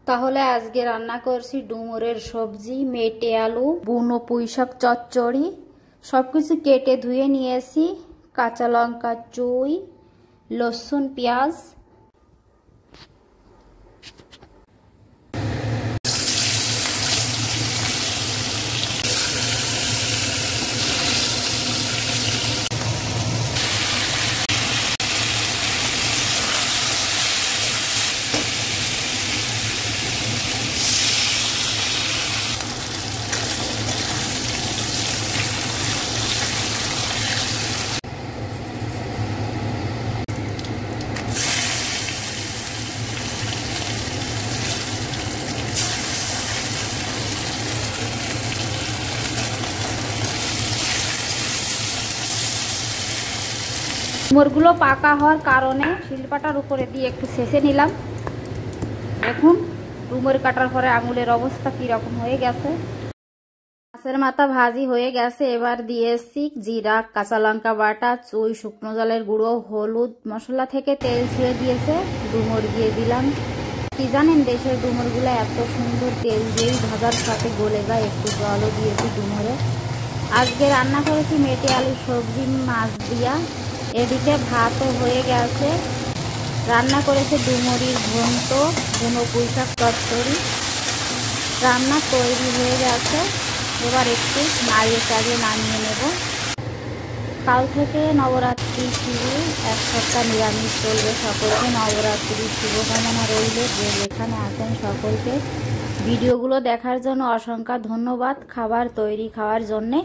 তাহলে আজকে রান্না করছি ডুমুরের সবজি, মেটে আলু, বুনো পুঁইশাক চচ্চড়ি। সবকিছু কেটে ধুয়ে নিয়েছি, কাঁচা লঙ্কা, চুই, লসুন, পেঁয়াজ। ডুমুরগুলো পাকা হওয়ার কারণে শিলপাটার উপরে দিয়ে একটু ছেঁচে নিলাম। দেখুন ডুমুর কাটার পরে আঙুলের অবস্থা কিরকম হয়ে গেছে। মাছের মাথা ভাজি হয়ে গেছে। এবার দিয়েছি জিরা, কাঁচা লঙ্কা বাটা, চুই, শুকনো জলের গুঁড়ো, হলুদ, মশলা থেকে তেল ছেড়ে দিয়েছে। ডুমুর দিয়ে দিলাম। কি জানেন, দেশের ডুমুরগুলো এত সুন্দর তেল দিয়েই ভাজার সাথে গলে যায়। একটু জলও দিয়েছি ডুমুরে। আজকে রান্না করেছি মেটে আলু সবজি মাছ দিয়া। এদিকে ভাতও হয়ে গেছে। রান্না করেছে ডুমুরির ঘন্ট, বুনো পুঁইশাক চচ্চড়ি। রান্না তৈরি হয়ে গেছে। এবার একটু নাড়িয়ে চাড়িয়ে নামিয়ে নেব। কাল থেকে নবরাত্রি শুরু, এক সপ্তাহ নিরামিষ চলবে। সকলকে নবরাত্রির শুভকামনা রইল। যে যেখানে আছেন সকলকে ভিডিওগুলো দেখার জন্য অসংখ্য ধন্যবাদ। খাবার তৈরি খাওয়ার জন্যে